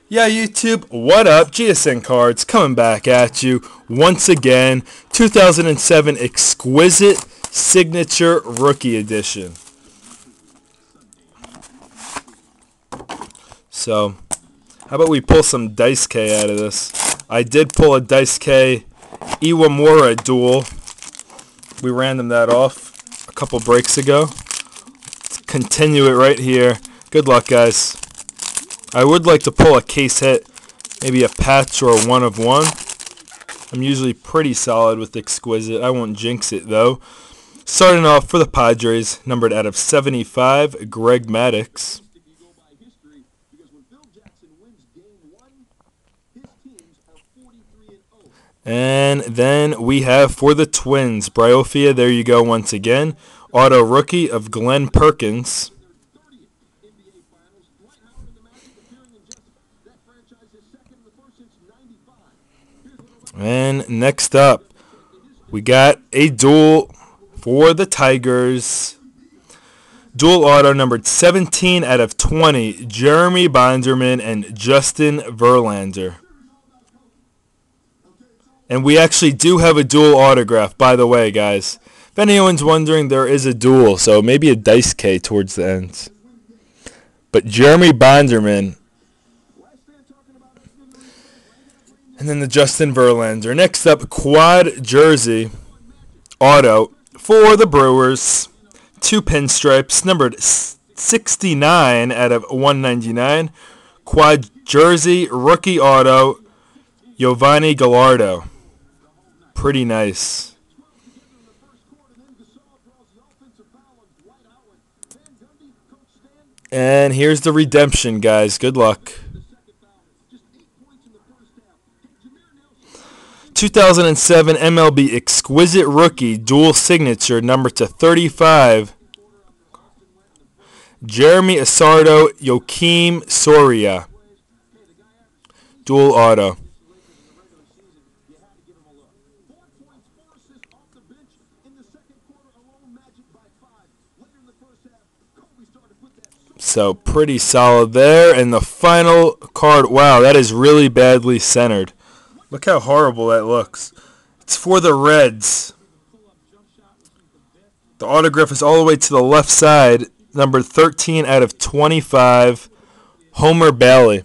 Yeah, YouTube, what up? GSN Cards coming back at you once again. 2007 Exquisite Signature Rookie Edition. So, how about we pull some Dice K out of this? I did pull a Dice K Iwamura duel. We random that off a couple breaks ago. Let's continue it right here. Good luck, guys. I would like to pull a case hit, maybe a patch or a 1 of 1. I'm usually pretty solid with Exquisite. I won't jinx it, though. Starting off for the Padres, numbered out of 75, Greg Maddux. And then we have for the Twins, Bryofia, there you go once again. Auto rookie of Glenn Perkins. And next up, we got a duel for the Tigers. Dual auto numbered 17 out of 20, Jeremy Bonderman and Justin Verlander. And we actually do have a dual autograph, by the way, guys. If anyone's wondering, there is a duel, so maybe a Dice K towards the end. But Jeremy Bonderman. And then the Justin Verlander. Next up, quad jersey auto for the Brewers. 2 pinstripes, numbered 69 out of 199. Quad jersey rookie auto, Giovanni Gallardo. Pretty nice. And here's the redemption, guys. Good luck. 2007 MLB Exquisite Rookie Dual Signature number to 35. Jeremy Asardo, Joakim Soria. Dual auto. So pretty solid there. And the final card, wow, that is really badly centered. Look how horrible that looks. It's for the Reds. The autograph is all the way to the left side. Number 13 out of 25, Homer Bailey.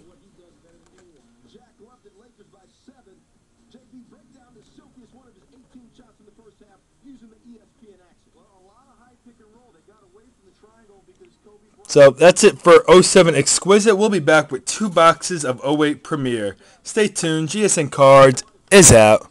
So that's it for 07 Exquisite. We'll be back with 2 boxes of 08 Premier. Stay tuned. GSN Cards is out.